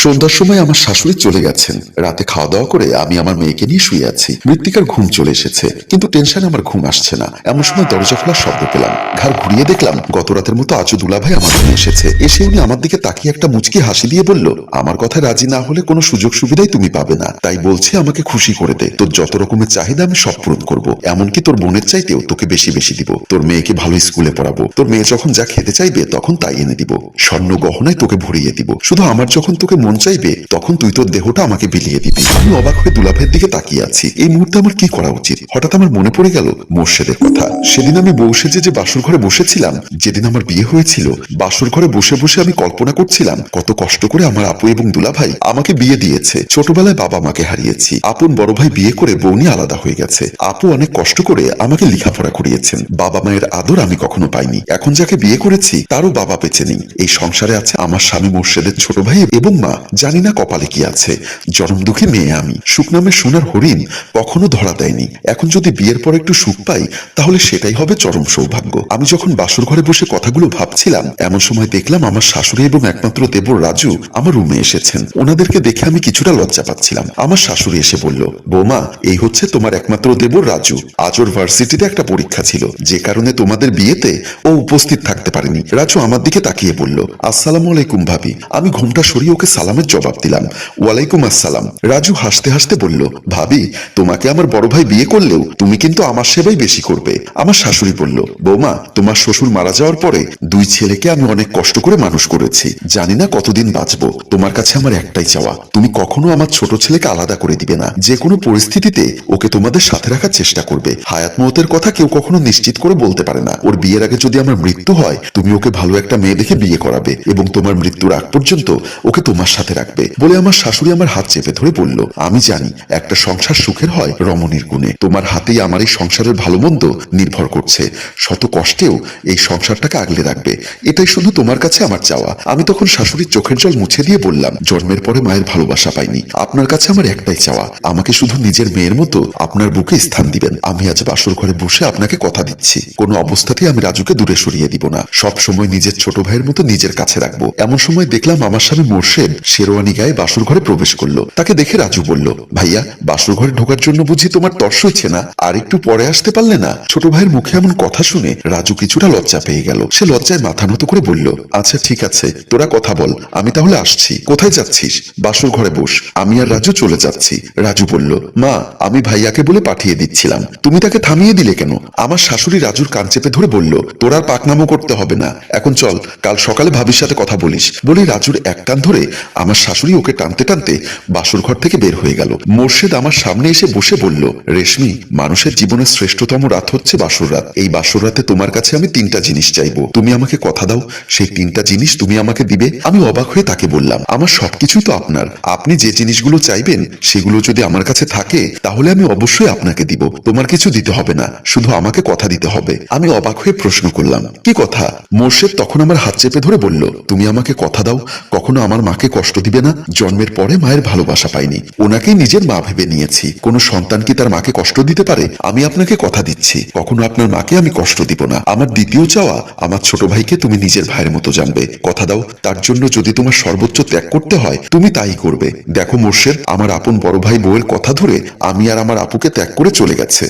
সন্ধ্যার সময় আমার শাশুড়ি চলে গেছেন। রাতে খাওয়া দাওয়া করে আমি আমার মেয়েকে নিয়ে শুয়ে আছি। মৃত্তিকার ঘুম চলে এসেছে, কিন্তু টেনশনে আমার ঘুম আসছে না। এমন সময় দরজা খোলার শব্দ পেলাম। ঘাড় ঘুরিয়ে দেখলাম গত রাতের মতো আজও দুলাভাই আমার রুমে এসেছে। এসে উনি আমার দিকে তাকিয়ে একটা মুচকি হাসি দিয়ে বলল, আমার কথায় রাজি না হলে কোনো সুযোগ সুবিধাই তুমি পাবে না, তাই বলছি আমাকে খুশি করে দে। তোর যত রকমের চাহিদা আমি সব পূরণ করবো, এমনকি তোর বোনের চাইতেও তোকে বেশি বেশি দিব। তোর মেয়েকে ভালো স্কুলে পড়াবো, তোর মেয়ে যখন যা খেতে চাইবে তখন তাই এনে দিব। স্বর্ণ গহনায় তোকে ভরিয়ে দিব। শুধু আমার যখন তোকে মন চাইবে তখন তুই তোর দেহটা আমাকে বিলিয়ে দিবি। আমি অবাক হয়ে দুলাভাইয়ের দিকে তাকিয়ে আছি। এই মুহূর্তে আমার কি করা উচিত? হঠাৎ আমার মনে পড়ে গেল মোর্শেদের কথা। সেদিন আমি বউ সেজে যে বাসর ঘরে বসেছিলাম, যেদিন আমার বিয়ে হয়েছিল, বাসর ঘরে বসে বসে আমি কল্পনা করছিলাম কত কষ্ট করে আমার আপু এবং দুলাভাই আমাকে বিয়ে দিয়েছে। ছোটবেলায় বাবা মাকে হারিয়েছি, আপন বড় ভাই বিয়ে করে বউ নিয়ে আলাদা হয়ে গেছে। আপু অনেক কষ্ট করে আমাকে লেখাপড়া করিয়েছেন। বাবা মায়ের আদর আমি কখনো পাইনি। এখন যাকে বিয়ে করেছি তারও বাবা বেঁচে নেই। এই সংসারে আছে আমার স্বামী মোর্শেদের ছোট ভাই এবং মা। জানি না কপালে কি আছে। জনম দুঃখী মেয়ে আমি। সুখ নামে সোনার হরিণ কখনো ধরা দেয়নি। এখন যদি বিয়ের পর একটু সুখ পাই তাহলে সেটাই হবে চরম সৌভাগ্য। আমি যখন বাসর ঘরে বসে কথাগুলো ভাবছিলাম, এমন সময় দেখলাম আমার শাশুড়ি এবং একমাত্র দেবর রাজু আমার রুমে এসেছেন। ওনাদেরকে দেখে আমি কিছুটা লজ্জা পাচ্ছিলাম। আমার শাশুড়ি এসে বলল, বৌমা, এই হচ্ছে তোমার একমাত্র দেবর রাজু। আজ ওর ভার্সিটিতে একটা পরীক্ষা ছিল, যে কারণে তোমাদের বিয়েতে ও উপস্থিত থাকতে পারেনি। রাজু আমার দিকে তাকিয়ে বলল, আসসালামু আলাইকুম ভাবি। আমি ঘুমটা সরিয়ে ওকে সালামের জবাব দিলাম, ওয়ালাইকুম আসসালাম। রাজু হাসতে হাসতে বলল, ভাবি, তোমাকে আমার বড় ভাই বিয়ে করলেও তুমি কিন্তু আমার সেবাই বেশি করবে। আমার শাশুড়ি বলল, বৌমা, তোমার শ্বশুর মারা যাওয়ার পরে দুই ছেলেকে আমি অনেক কষ্ট করে মানুষ করেছি। জানি না কতদিন বাঁচবো। তোমার কাছে আমার একটাই চাওয়া, তুমি কখনো আমার ছোট ছেলেকে আলাদা করে দিবে না। যে কোনো পরিস্থিতিতে ওকে তোমাদের সাথে রাখার চেষ্টা করবে। হায়াত মওতের কথা কেউ কখনো নিশ্চিত করে বলতে পারে না। ওর বিয়ের আগে যদি আমার মৃত্যু হয়, তুমি ওকে ভালো একটা মেয়ে দেখে বিয়ে করাবে এবং তোমার মৃত্যুর আগ পর্যন্ত ওকে তোমার সাথে রাখবে। বলে আমার শাশুড়ি আমার হাত চেপে ধরে বলল, আমি জানি একটা সংসার সুখের হয় রমণীর গুণে। তোমার হাতেই আমার এই সংসারের ভালো মন্দ নির্ভর করছে। শত কষ্টেও এই সংসারটাকে আগলে রাখবে, এটাই শুধু তোমার কাছে আমার চাওয়া। আমি তখন শাশুড়ির চোখের জল মুছে দিয়ে বললাম, জন্মের পরে মায়ের ভালোবাসা পাইনি। আপনার কাছে আমার একটাই চাওয়া, আমাকে শুধু নিজের মেয়ের মতো আপনার বুকে স্থান দিবেন। আমি আজ বাসর ঘরে বসে আপনাকে কথা দিচ্ছি, কোনো অবস্থাতেই আমি রাজুকে দূরে সরিয়ে দিব না। সব সময় নিজের ছোট ভাইয়ের মতো নিজের কাছে রাখবো। এমন সময় দেখলাম আমার স্বামী মোর্শেদ শেরওয়ানি গায়ে বাসর ঘরে প্রবেশ করলো। তাকে দেখে রাজু বলল, ভাইয়া, বাসর ঘরে ঢোকার জন্য বুঝি তোমার তর্স হচ্ছে না? আর একটু পরে আসতে পারলে না? ছোট ভাইয়ের মুখে এমন কথা শুনে রাজু কিছুটা লজ্জা পেয়ে গেল। সে লজ্জায় মাথা নত করে বলল, আচ্ছা ঠিক আছে, তোরা কথা বল, আমি তাহলে আসছি। কোথায় যাচ্ছিস? বাসর ঘরে বস, আমি আর রাজু চলে যাচ্ছি। রাজু বলল, মা, আমি ভাইয়াকে বলে পাঠিয়ে দিচ্ছিলাম, তুমি তাকে থামিয়ে দিলে কেন? আমার শাশুড়ি রাজুর কান চেপে ধরে বলল, তোর আর পাকনামো করতে হবে না, এখন চল, কাল সকালে ভাবির সাথে কথা বলিস। বলে রাজুর এক কান ধরে আমার শাশুড়ি ওকে টানতে টানতে বাসর ঘর থেকে বের হয়ে গেল। মোর্শেদ আমার সামনে এসে বসে বলল, রেশমি, মানুষের জীবনের শ্রেষ্ঠতম রাত হচ্ছে বাসর রাত। এই বাসর রাতে তোমার কাছে আমি তিনটা জিনিস চাইবো, তুমি আমাকে কথা দাও সেই তিনটা জিনিস তুমি আমাকে দিবে। আমি অবাক হয়ে তাকে বললাম, আমার সবকিছুই তো আপনার, আপনি যে জিনিসগুলো চাইবেন সেগুলো যদি আমার কাছে থাকে তাহলে আমি অবশ্যই আপনাকে দিব। তোমার কিছু দিতে হবে না, শুধু আমাকে কথা দিতে হবে। আমি অবাক হয়ে প্রশ্ন করলাম, কি কথা? মোর্শেদ তখন আমার হাত চেপে ধরে বলল, তুমি আমাকে কথা দাও কখনো আমার মাকে কষ্ট দিবে না। জন্মের পরে মায়ের ভালোবাসা পাইনি, ওনাকেই নিজের মা ভেবে নিয়েছি। কোন সন্তান কি তার মাকে কষ্ট দিতে পারে? আমি আপনাকে কথা দিচ্ছি, কখনো আপনার মাকে আমি কষ্ট দিব না। আমার দ্বিতীয় চাওয়া, আমার ছোট ভাইকে তুমি নিজের ভাইয়ের মতো জানবে। কথা দাও, তার জন্য যদি তোমার সর্বোচ্চ ত্যাগ করতে হয় তুমি তাই করবে। দেখো মোর্শেদ, আমার আপন বড় ভাই বউয়ের কথা ধরে আমি আর আমার আপুকে ত্যাগ করে চলে গেছে।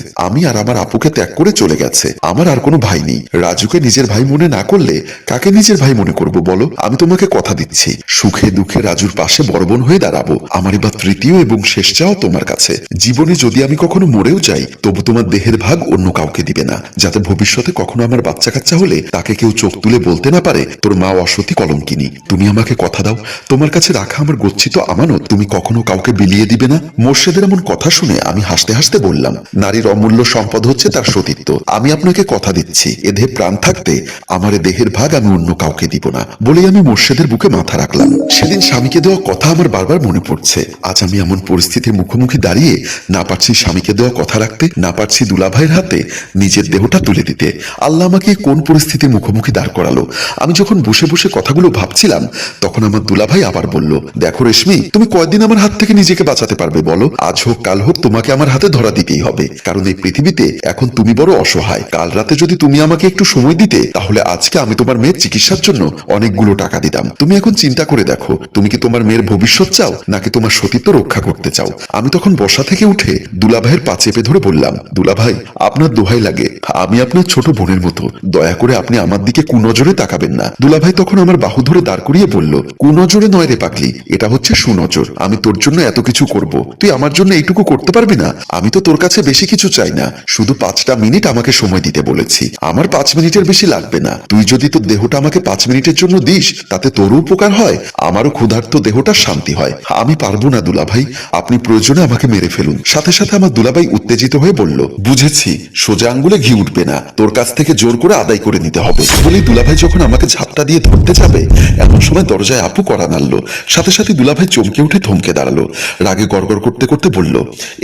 আমার আর কোনো ভাই নেই। রাজুকে নিজের ভাই মনে না করলে কাকে নিজের ভাই মনে করব বলো? আমি তোমাকে কথা দিচ্ছি, সুখে দুঃখে রাজুর পাশে বড় বোন হয়ে দাঁড়াবো। আমার এবার তৃতীয় এবং শেষ চাওয়া তোমার কাছে, জীবনে যদি আমি কখনো মরেও যাই তবু তোমার দেহের ভাগ অন্য কাউকে দিবে না, যাতে ভবিষ্যতে কখনো আমার বাচ্চা কাচ্চা হলে তাকে কেউ চোখ তুলে বলতে না পারে তোর মা অসতী কলঙ্কিনী। তুমি আমাকে কথা দাও, তোমার কাছে রাখা আমার গচ্ছিত আমানত তুমি কখনো কাউকে বিলিয়ে দিবে না। মোর্শেদের এমন কথা শুনে আমি হাসতে হাসতে বললাম, নারীর অমূল্য সম্পদ হচ্ছে তার সতীত্ব। আমি আপনাকে কথা দিচ্ছি, এ দেহে প্রাণ থাকতে আমার এ দেহের ভাগ আমি অন্য কাউকে দিব না। বলেই আমি মোর্শেদের বুকে মাথা রাখলাম। সেদিন স্বামীকে দেওয়া কথা আমার বারবার মনে পড়ছে। আজ আমি এমন পরিস্থিতির মুখোমুখি দাঁড়িয়ে না পারছি স্বামীকে দেওয়া কথা রাখতে, না পারছি দুলাভাইয়ের হাতে নিজের দেহটা তুলে দিতে। আল্লাহ আমাকে কোন পরিস্থিতির মুখোমুখি দাঁড় করালো। আমি যখন বসে বসে কথাগুলো ভাবছিলাম তখন আমার দুলাভাই আবার বলল, দেখো রেশমি, তুমি কয়দিন আমার হাত থেকে নিজেকে বাঁচাতে পারবে বলো? আজ হোক কাল হোক তোমাকে আমার হাতে ধরা দিতেই হবে, কারণ এই পৃথিবীতে এখন তুমি বড় অসহায়। কাল রাতে যদি তুমি আমাকে একটু সময় দিতে তাহলে আজকে আমি তোমার মেয়ের চিকিৎসার জন্য অনেকগুলো টাকা দিতাম। তুমি এখন চিন্তা করে দেখো, তুমি তুমি কি তোমার মেয়ের ভবিষ্যৎ চাও নাকি তোমার সতীত্ব রক্ষা করতে চাও? আমি তখন বসা থেকে উঠে দুলাভাইয়ের পা চেপে ধরে বললাম, দুলাভাই আপনার দোহাই লাগে, আমি আপনার ছোট বোনের মতো, দয়া করে আপনি আমার দিকে কুনজরে তাকাবেন না। দুলাভাই তখন আমার বাহু ধরে দাঁড় করিয়ে বলল, কুনজরে নয় রে পাগলি, এটা হচ্ছে সুনজর। আমি তোর জন্য এত কিছু করব, তুই আমার জন্য এইটুকু করতে পারবি না? আমি তো তোর কাছে বেশি কিছু চাই না, শুধু 5টা মিনিট আমাকে সময় দিতে বলেছি। আমার 5 মিনিটের বেশি লাগবে না। তুই যদি তোর দেহটা আমাকে 5 মিনিটের জন্য দিস, তাতে তোরও উপকার হয়, আমারও ক্ষুধার্ত দেহটা শান্তি হয়। আমি পারবো না দুলাভাই, আপনি প্রয়োজনে আমাকে মেরে ফেলুন। সাথে সাথে আমার দুলাভাই উত্তেজিত হয়ে বলল, বুঝেছি, সোজা আঙ্গুলে ঘি উঠবে না, তোর কাছ থেকে জোর করে আদায় করে নিতে হবে। বলে দুলাভাই যখন আমাকে ঝাপটা দিয়ে ধরতে যাবে, এমন সময় দরজায় আপু কড়া নাড়ল। সাথে সাথে দুলাভাই চমকে উঠে থমকে দাঁড়ালো। রাগে গড়গড় করতে করতে বলল,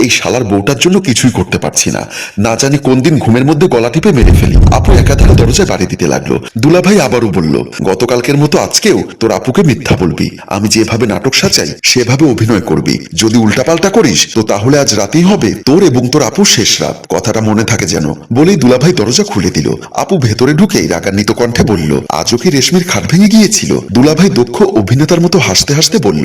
এই শালার বউটার জন্য কিছুই করতে পারছি না, না জানি কোন দিন ঘুমের মধ্যে গলা টিপে মেরে ফেলি। আপু একাধারে দরজায় বাড়ি দিতে লাগলো। দুলাভাই আবারও বলল, গতকালকের মতো আজকেও তোর আপুকে মিথ্যা বলবি, আমি যেভাবে নাটক সাজাই সেভাবে অভিনয় করবি। যদি উল্টাপাল্টা করিস তো তাহলে আজ রাতেই হবে তোর এবং তোর আপুর শেষ রাত, কথাটা মনে থাকে যেন। বলেই দুলাভাই দরজা খুলে দিল। আপু ভেতরে ঢুকেই রাগান্বিত কণ্ঠে বলল, আজও কি রেশমির খাট ভেঙে গিয়েছিল? দুলাভাই দক্ষ অভিনেতার মতো হাসতে হাসতে বলল,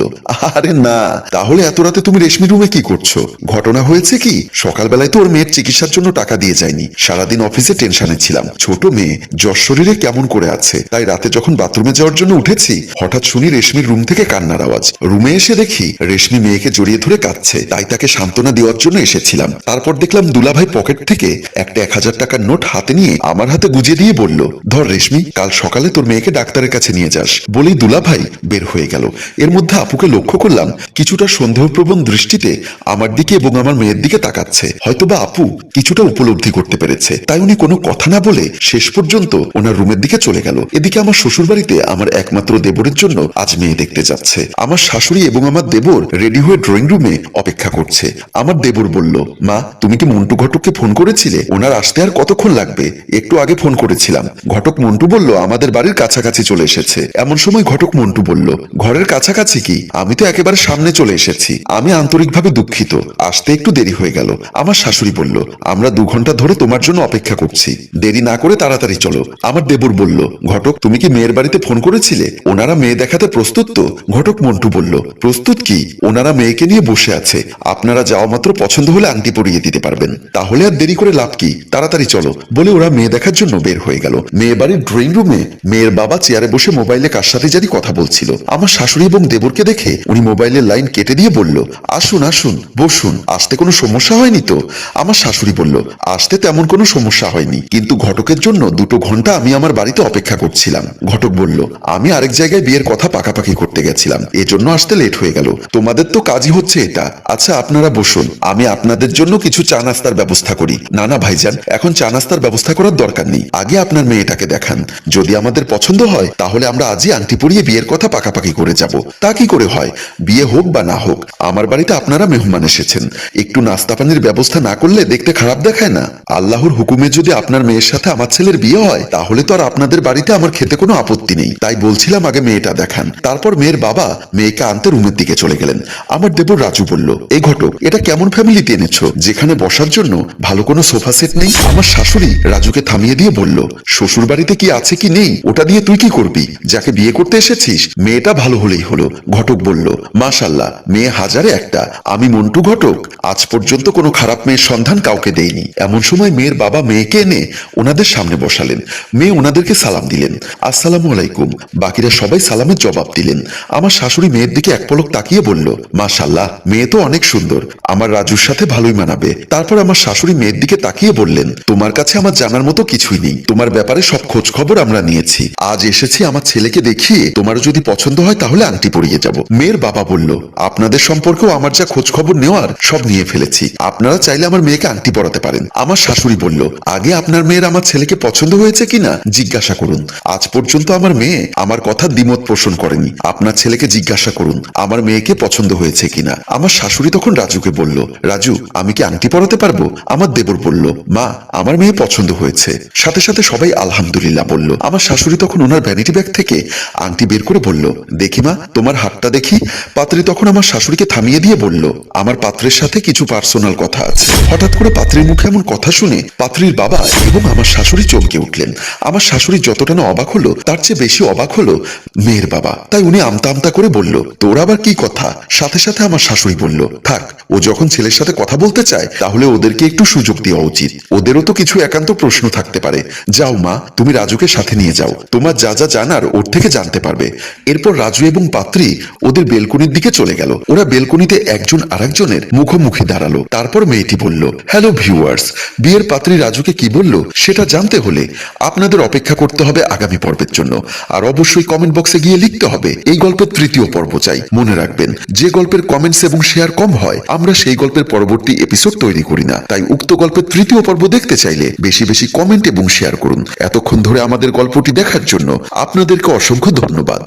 আরে না, তাহলে এত রাতে তুমি রেশমির রুমে কি করছো? ঘটনা হয়েছে কি, সকালবেলায় তো ওর মেয়ের চিকিৎসার জন্য টাকা দিয়ে যায়নি, সারাদিন অফিসে টেনশনে ছিলাম। ছোট মেয়ে, জ্বর শরীরে কেমন করে আছে, তাই রাতে যখন বাথরুমে যাওয়ার জন্য উঠেছি, হঠাৎ শুনি রেশমির রুম থেকে কান্নার আওয়াজ। রুমে এসে দেখি রেশমি মেয়েকে জড়িয়ে ধরে কাঁদছে, তাই তাকে সান্ত্বনা দেওয়ার জন্য এসেছিলাম। তারপর দেখলাম দুলাভাই পকেট থেকে একটা 1000 টাকার নোট হাতে নিয়ে আমার হাতে গুজে দিয়ে বলল, ধর রেশমি, কাল সকালে তোর মেয়েকে ডাক্তারের কাছে নিয়ে যাস। বলেই দুলাভাই বের হয়ে গেল। এর মধ্যে আপুকে লক্ষ্য করলাম কিছুটা সন্দেহপ্রবণ দৃষ্টিতে আমার দিকে এবং আমার মেয়ের দিকে তাকাচ্ছে। হয়তোবা আপু কিছুটা উপলব্ধি করতে পেরেছে, তাই উনি কোনো কথা না বলে শেষ পর্যন্ত ওনার রুমের দিকে চলে গেল। এদিকে আমার শ্বশুর বাড়িতে আমার একমাত্র দেবরের জন্য আজ মেয়ে দেখতে যাচ্ছে। আমার শাশুড়ি এবং আমার দেবর রেডি হয়ে ড্রয়িং রুমে অপেক্ষা করছে। আমার দেবর বলল, মা তুমি কি মন্টু ঘটককে ফোন করেছিলে? ওনার আসতে আর কতক্ষণ লাগবে? একটু আগে ফোন করেছিলাম। ঘটক মন্টু বলল আমাদের বাড়ির কাছাকাছি চলে এসেছে। এমন সময় ঘটক মন্টু বলল, ঘরের কাছাকাছি কি? আমি তো একেবারে সামনে চলে এসেছি। আমি আন্তরিকভাবে দুঃখিত, আসতে একটু দেরি হয়ে গেল। আমার শাশুড়ি বলল, আমরা 2 ঘন্টা ধরে তোমার জন্য অপেক্ষা করছি, দেরি না করে তাড়াতাড়ি চলো। আমার দেবর বলল, ঘটক তুমি কি মেয়ের বাড়িতে ফোন করেছিলে? ওনারা মেয়ে দেখাতে প্রস্তুত তো? ঘটক মন্টু বলল, প্রস্তুত কি, ওনারা মেয়েকে নিয়ে বসে আছে, আপনারা যাওয়া মাত্র পছন্দ হলে আংটি পরিয়ে দিতে পারবেন। তাহলে আর দেরি করে লাভ কি, তাড়াতাড়ি চলো। বলে ওরা মেয়ে দেখার জন্য বের হয়ে গেল। মেয়ে বাড়ির ড্রয়িং রুমে মেয়ের বাবা চেয়ারে বসে মোবাইলে কার সাথে জানি কথা বলছিল। আমার শাশুড়ি এবং দেবরকে দেখে উনি মোবাইলের লাইন কেটে দিয়ে বলল, আসুন আসুন, বসুন, আসতে কোনো সমস্যা হয়নি তো? আমার শাশুড়ি বলল, আসতে তেমন কোনো সমস্যা হয়নি, কিন্তু ঘটকের জন্য 2 ঘন্টা আমি আমার বাড়িতে অপেক্ষা করছিলাম। ঘটক বলল, আমি আরেক জায়গায় বিয়ের কথা পাকাপাকি করতে গেছিলাম, এজন্য আসতে লেট হয়ে গেল। তোমাদের তো কাজই হচ্ছে এটা। আচ্ছা আপনারা বসুন, আমি আপনাদের জন্য কিছু চা নাস্তার ব্যবস্থা করি। না না ভাইজান, এখন চা নাস্তার ব্যবস্থা করার দরকার নেই, আগে আপনার মেয়েটাকে দেখান, যদি আমাদের পছন্দ হয় তাহলে আমরা আজই আংটি পরিয়ে বিয়ের কথা পাকাপাকি করে যাব। তা কি করে হয়, বিয়ে হোক বা না হোক, আমার বাড়িতে আপনারা মেহমান এসেছেন, একটু নাস্তা পানির ব্যবস্থা না করলে দেখতে খারাপ দেখায় না? আল্লাহর হুকুমে যদি আপনার মেয়ের সাথে আমার ছেলের বিয়ে হয় তাহলে তো আর আপনাদের বাড়িতে আমার খেতে কোনো আপত্তি নেই। তাই বলছিলাম আগে মেয়েটা দেখান। তারপর মেয়ের বাবা মেয়েকে আনতে রুমের দিকে চলে গেলেন। আমার দেবর রাজু বলল, এই ঘটক, এটা কেমন ফ্যামিলিতে এনেছো যেখানে বসার জন্য ভালো কোনো সোফা সেট নেই? আমার শাশুড়ি রাজুকে থামিয়ে দিয়ে বলল, শ্বশুর বাড়িতে কি আছে কি নেই ওটা দিয়ে তুই কি করবি, যাকে বিয়ে করতে এসেছিস মেয়েটা ভালো হলেই হলো। ঘটক বলল, মাশাল্লাহ, মেয়ে হাজারে একটা, আমি মন্টু ঘটক আজ পর্যন্ত কোনো খারাপ মেয়ের সন্ধান কাউকে দেইনি। এমন সময় মেয়ের বাবা মেয়েকে এনে ওনাদের সামনে বসালেন। মেয়ে ওনাদেরকে সালাম দিলেন, আসসালামু আলাইকুম। বাকিরা সবাই সালামের জবাব দিলেন। আমার শাশুড়ি মেয়ের দিকে এক পলক তাকিয়ে বলল, মাশাল্লাহ, মেয়ে তো অনেক সুন্দর, আমার রাজুর সাথে ভালোই মানাবে। তারপর আমার শাশুড়ি মেয়ের দিকে তাকিয়ে বললেন, তোমার কাছে আমার জানার মতো কিছুই নেই, তোমার ব্যাপারে সব খোঁজ খবর আমরা নিয়েছি, আজ এসেছি আমার ছেলেকে দেখিয়ে তোমার যদি পছন্দ হয় তাহলে আংটি পরিয়ে যাব। মেয়ের বাবা বলল, আপনাদের সম্পর্কেও আমার যা খোঁজ খবর নেওয়ার সব নিয়ে ফেলেছি, আপনারা চাইলে আমার মেয়েকে আংটি পরাতে পারেন। আমার শাশুড়ি বলল, আগে আপনার মেয়ের আমার ছেলেকে পছন্দ হয়েছে কিনা জিজ্ঞাসা করুন। আজ পর্যন্ত আমার মেয়ে আমার কথা দ্বিমত পোষণ করেনি, আপনার ছেলেকে জিজ্ঞাসা করুন আমার মেয়েকে পছন্দ হয়েছে কিনা। আমার শাশুড়ি তখন রাজুকে বলল, রাজু আমি কি আংটি পরাতে পারবো? আমার দেবর বলল, মা আমার মেয়ে পছন্দ হয়েছে। সাথে সাথে সবাই আলহামদুলিল্লাহ বলল। আমার শাশুড়ি তখন ওনার ভ্যানিটি ব্যাগ থেকে আংটি বের করে বলল, দেখি মা তোমার হাতটা দেখি। পাত্রী তখন আমার শাশুড়িকে থামিয়ে দিয়ে বলল, আমার পাত্রের সাথে কিছু পার্সোনাল কথা আছে। হঠাৎ করে পাত্রীর মুখে এমন কথা শুনে পাত্রীর বাবা এবং আমার শাশুড়ি চমকে উঠলেন। আমার শাশুড়ি যতটা না অবাক হলো তার চেয়ে বেশি অবাক হলো মেয়ের বাবা, তাই উনি আমতা আমতা আমতা করে বলল, তোর আবার কি কথা? সাথে সাথে আমার শাশুড়ি বলল, থাক, ও যখন ছেলের সাথে কথা বলতে চায় তাহলে ওদেরকে একটু সুযোগ দেওয়া উচিত। ওদেরও তো কিছু একান্ত প্রশ্ন থাকতে পারে। যাও মা, তুমি রাজুকে সাথে নিয়ে যাও, তোমার যা যা জানার ওর থেকে জানতে পারবে। এরপর রাজু এবং পাত্রী ওদের বেলকনির দিকে চলে গেল। ওরা বেলকনিতে একজন আরেকজনের মুখোমুখি দাঁড়ালো। তারপর মেয়েটি বলল, হ্যালো ভিউয়ার্স, বিয়ের পাত্রী রাজুকে কি বলল সেটা জানতে হলে আপনাদের অপেক্ষা করতে হবে আগামী পর্বের জন্য। আর অবশ্যই কমেন্ট বক্সে গিয়ে লিখতে হবে এই গল্পের তৃতীয় পর্ব চাই। মনে রাখবেন, যে গল্পের কমেন্টস এবং শেয়ার কম হয় আমরা সেই গল্পের পরবর্তী এপিসোড তৈরি করি না। তাই উক্ত গল্পের তৃতীয় পর্ব দেখতে চাইলে বেশি বেশি কমেন্ট এবং শেয়ার করুন। এতক্ষণ ধরে আমাদের গল্পটি দেখার জন্য আপনাদেরকে অসংখ্য ধন্যবাদ।